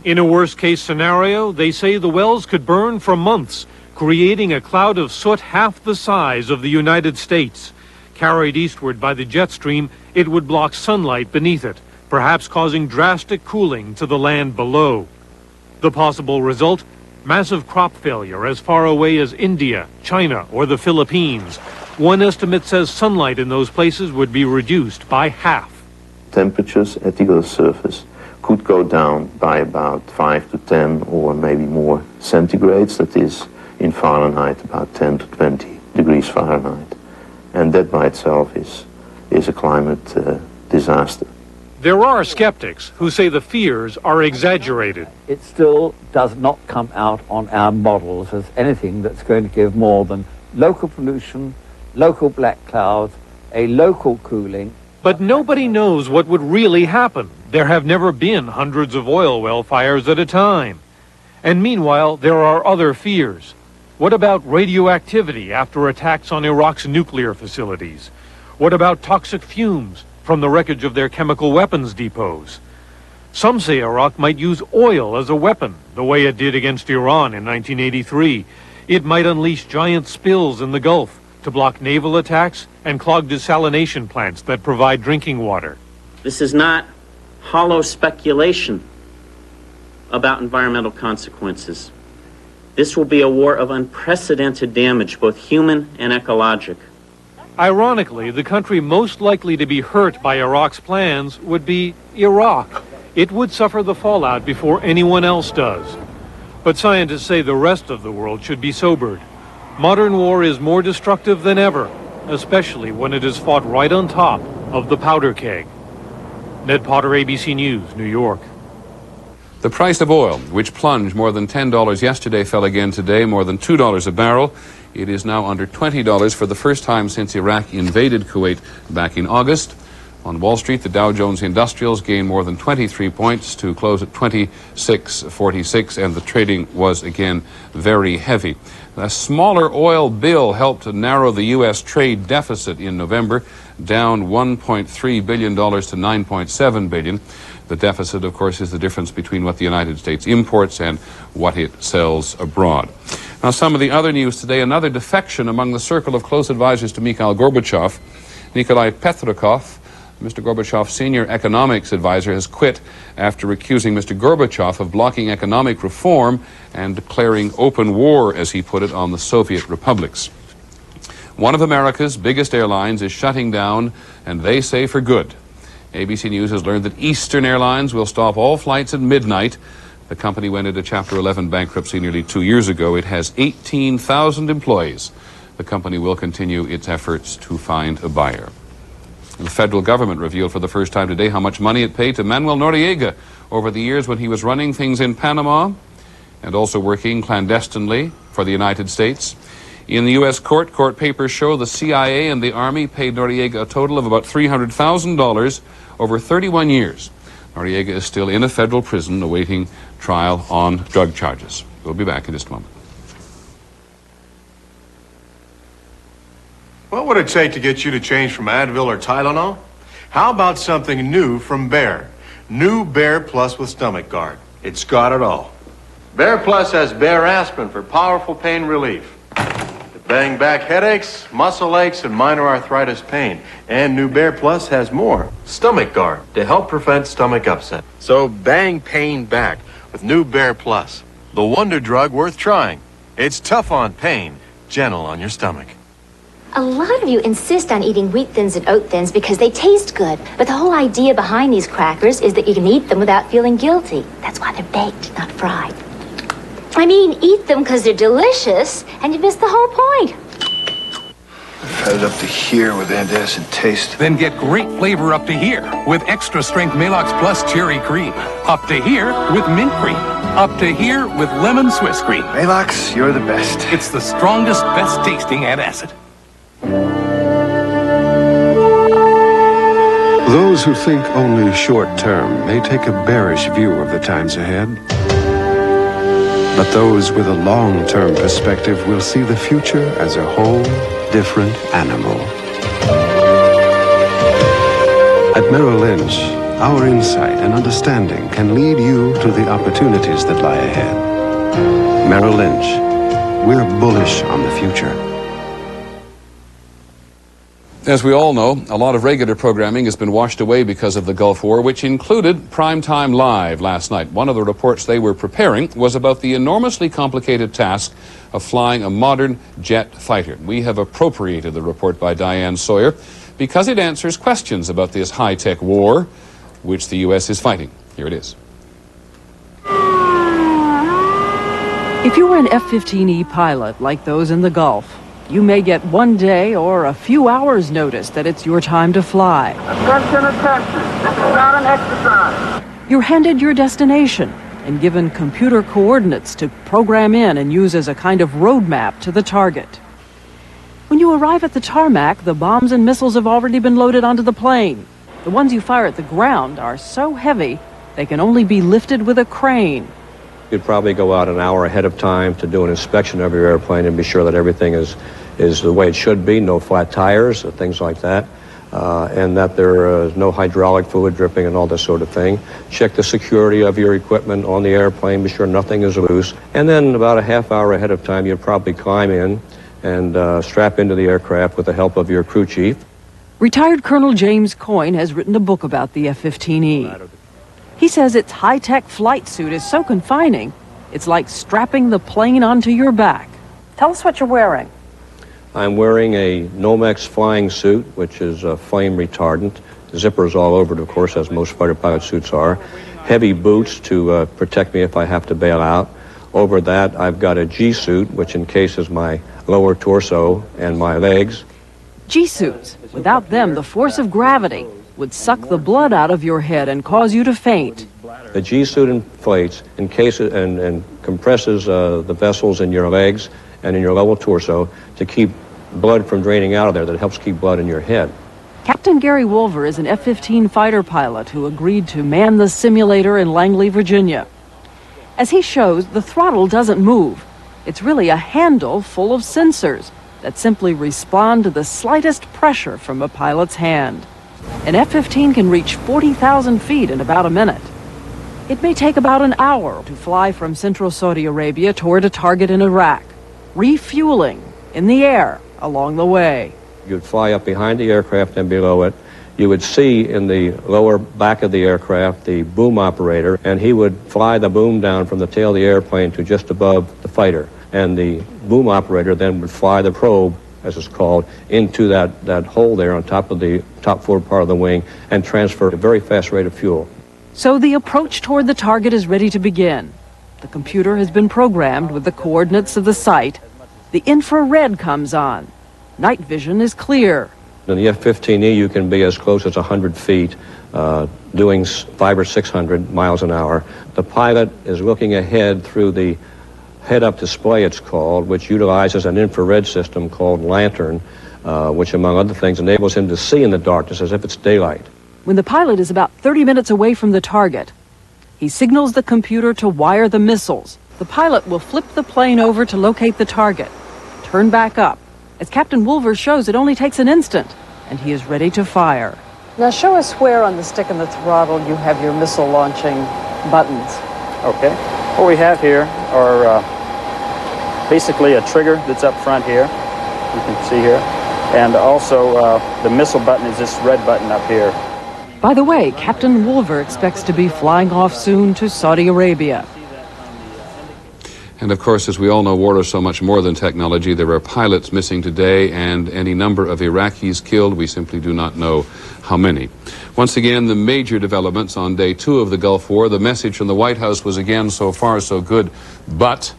In a worst-case scenario, they say the wells could burn for months, creating a cloud of soot half the size of the United States. Carried eastward by the jet stream, it would block sunlight beneath it, perhaps causing drastic cooling to the land below. The possible result? Massive crop failure as far away as India, China, or the Philippines. One estimate says sunlight in those places would be reduced by half. Temperatures at the Earth's surface could go down by about 5 to 10 or maybe more centigrades. That is, in Fahrenheit, about 10 to 20 degrees Fahrenheit. And that by itself is a climate disaster. There are skeptics who say the fears are exaggerated. It still does not come out on our models as anything that's going to give more than local pollution, local black clouds, a local cooling. But nobody knows what would really happen. There have never been hundreds of oil well fires at a time. And meanwhile, there are other fears. What about radioactivity after attacks on Iraq's nuclear facilities? What about toxic fumes from the wreckage of their chemical weapons depots? Some say Iraq might use oil as a weapon, the way it did against Iran in 1983. It might unleash giant spills in the Gulf to block naval attacks and clog desalination plants that provide drinking water. This is not hollow speculation about environmental consequences. This will be a war of unprecedented damage, both human and ecologic. Ironically, the country most likely to be hurt by Iraq's plans would be Iraq. it would suffer the fallout before anyone else does. But scientists say the rest of the world should be sobered. Modern war is more destructive than ever, especially when it is fought right on top of the powder keg. Ned Potter, ABC News, New York. The price of oil, which plunged more than $10 yesterday, fell again today, more than $2 a barrel. It is now under $20 for the first time since Iraq invaded Kuwait back in August. On Wall Street, the Dow Jones Industrials gained more than 23 points to close at 2646, and the trading was again very heavy. A smaller oil bill helped to narrow the U.S. trade deficit in November, down $1.3 billion to $9.7 billion. The deficit, of course, is the difference between what the United States imports and what it sells abroad. Now, some of the other news today, another defection among the circle of close advisors to Mikhail Gorbachev. Nikolai Petrikov, Mr. Gorbachev's senior economics advisor, has quit after accusing Mr. Gorbachev of blocking economic reform and declaring open war, as he put it, on the Soviet republics. One of America's biggest airlines is shutting down, and they say for good. ABC News has learned that Eastern Airlines will stop all flights at midnight. The company went into Chapter 11 bankruptcy nearly 2 years ago. It has 18,000 employees. The company will continue its efforts to find a buyer. The federal government revealed for the first time today how much money it paid to Manuel Noriega over the years when he was running things in Panama and also working clandestinely for the United States. In the U.S. court papers show the CIA and the Army paid Noriega a total of about $300,000 over 31 years. Noriega is still in a federal prison awaiting trial on drug charges. We'll be back in just a moment. What would it take to get you to change from Advil or Tylenol? How about something new from Bayer? New Bayer Plus with Stomach Guard. It's got it all. Bayer Plus has Bayer aspirin for powerful pain relief. To bang back headaches, muscle aches, and minor arthritis pain. And New Bayer Plus has more. Stomach Guard to help prevent stomach upset. So bang pain back with New Bayer Plus. The wonder drug worth trying. It's tough on pain, gentle on your stomach. A lot of you insist on eating wheat thins and oat thins because they taste good. But the whole idea behind these crackers is that you can eat them without feeling guilty. That's why they're baked, not fried. I mean, eat them because they're delicious, and you miss the whole point. I've had it up to here with antacid taste. Then get great flavor up to here with extra strength Maalox Plus Cherry Cream. Up to here with mint cream. Up to here with lemon Swiss cream. Maalox, you're the best. It's the strongest, best tasting antacid. Those who think only short term may take a bearish view of the times ahead. But those with a long-term perspective will see the future as a whole different animal. At Merrill Lynch, our insight and understanding can lead you to the opportunities that lie ahead. Merrill Lynch, we're bullish on the future. As we all know, a lot of regular programming has been washed away because of the Gulf War, which included Primetime Live last night. One of the reports they were preparing was about the enormously complicated task of flying a modern jet fighter. We have appropriated the report by Diane Sawyer because it answers questions about this high-tech war which the U.S. is fighting. Here it is. If you were an F-15E pilot like those in the Gulf, you may get one day or a few hours notice that it's your time to fly. Attention, attention. This is not an exercise. You're handed your destination and given computer coordinates to program in and use as a kind of roadmap to the target. When you arrive at the tarmac, the bombs and missiles have already been loaded onto the plane. The ones you fire at the ground are so heavy, they can only be lifted with a crane. You'd probably go out an hour ahead of time to do an inspection of your airplane and be sure that everything is the way it should be, no flat tires, things like that, and that there is no hydraulic fluid dripping and all this sort of thing. Check the security of your equipment on the airplane, be sure nothing is loose. And then about a half hour ahead of time, you'd probably climb in and strap into the aircraft with the help of your crew chief. Retired Colonel James Coyne has written a book about the F-15E. He says its high-tech flight suit is so confining, it's like strapping the plane onto your back. Tell us what you're wearing. I'm wearing a Nomex flying suit, which is flame retardant. Zippers all over it, of course, as most fighter pilot suits are. heavy boots to protect me if I have to bail out. Over that, I've got a G-suit, which encases my lower torso and my legs. G-suits. Without them, the force of gravity would suck the blood out of your head and cause you to faint. The G-suit inflates, encases, and compresses the vessels in your legs and in your lower torso to keep blood from draining out of there. That helps keep blood in your head. Captain Gary Wolver is an F-15 fighter pilot who agreed to man the simulator in Langley, Virginia. As he shows, the throttle doesn't move. It's really a handle full of sensors that simply respond to the slightest pressure from a pilot's hand. An F-15 can reach 40,000 feet in about a minute. It may take about an hour to fly from central Saudi Arabia toward a target in Iraq, refueling in the air along the way. You'd fly up behind the aircraft and below it. You would see in the lower back of the aircraft the boom operator, and he would fly the boom down from the tail of the airplane to just above the fighter. And the boom operator then would fly the probe, as it's called, into that hole there on top of the top forward part of the wing and transfer at a very fast rate of fuel. So the approach toward the target is ready to begin. The computer has been programmed with the coordinates of the site. The infrared comes on. Night vision is clear. In the F-15E, you can be as close as 100 feet, doing 500 or 600 miles an hour. The pilot is looking ahead through the head-up display, it's called, which utilizes an infrared system called Lantern, which, among other things, enables him to see in the darkness as if it's daylight. When the pilot is about 30 minutes away from the target, he signals the computer to wire the missiles. The pilot will flip the plane over to locate the target, turn back up. As Captain Wolver shows, it only takes an instant, and he is ready to fire. Now show us where on the stick and the throttle you have your missile launching buttons. Okay. What we have here are basically a trigger that's up front here. You can see here. And also the missile button is this red button up here. By the way, Captain Wolver expects to be flying off soon to Saudi Arabia. And of course, as we all know, war is so much more than technology. There are pilots missing today and any number of Iraqis killed. We simply do not know how many. Once again, the major developments on day 2 of the Gulf War. The message from the White House was again, so far so good, but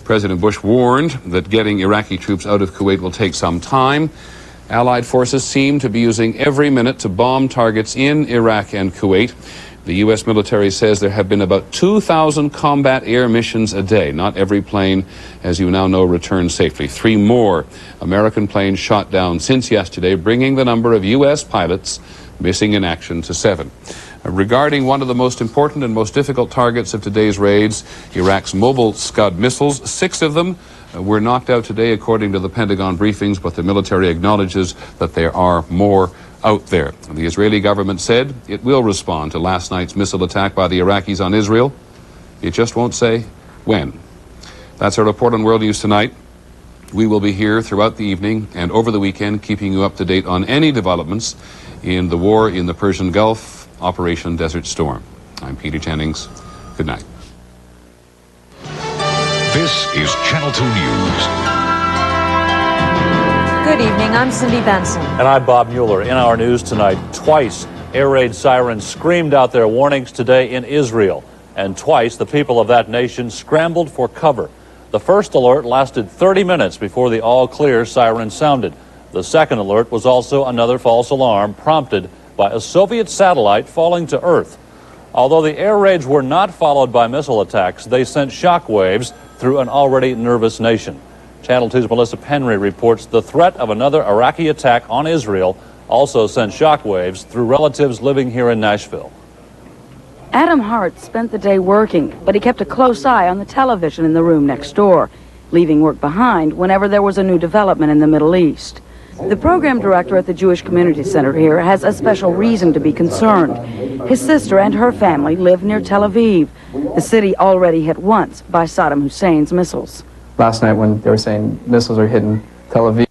President Bush warned that getting Iraqi troops out of Kuwait will take some time. Allied forces seem to be using every minute to bomb targets in Iraq and Kuwait. The U.S. military says there have been about 2,000 combat air missions a day. Not every plane, as you now know, returned safely. 3 more American planes shot down since yesterday, bringing the number of U.S. pilots missing in action to 7. Regarding one of the most important and most difficult targets of today's raids, Iraq's mobile Scud missiles, 6 of them were knocked out today, according to the Pentagon briefings, but the military acknowledges that there are more out there. The Israeli government said it will respond to last night's missile attack by the Iraqis on Israel. It just won't say when. That's our report on World News Tonight. We will be here throughout the evening and over the weekend, keeping you up to date on any developments in the war in the Persian Gulf, Operation Desert Storm. I'm Peter Jennings. Good night. This is Channel 2 News. Good evening, I'm Cindy Benson. And I'm Bob Mueller. In our news tonight, twice air raid sirens screamed out their warnings today in Israel. And twice the people of that nation scrambled for cover. The first alert lasted 30 minutes before the all-clear siren sounded. The second alert was also another false alarm prompted by a Soviet satellite falling to Earth. Although the air raids were not followed by missile attacks, they sent shockwaves through an already nervous nation. Channel 2's Melissa Penry reports the threat of another Iraqi attack on Israel also sent shockwaves through relatives living here in Nashville. Adam Hart spent the day working, but he kept a close eye on the television in the room next door, leaving work behind whenever there was a new development in the Middle East. The program director at the Jewish Community Center here has a special reason to be concerned. His sister and her family live near Tel Aviv, the city already hit once by Saddam Hussein's missiles. Last night when they were saying missiles are hitting Tel Aviv,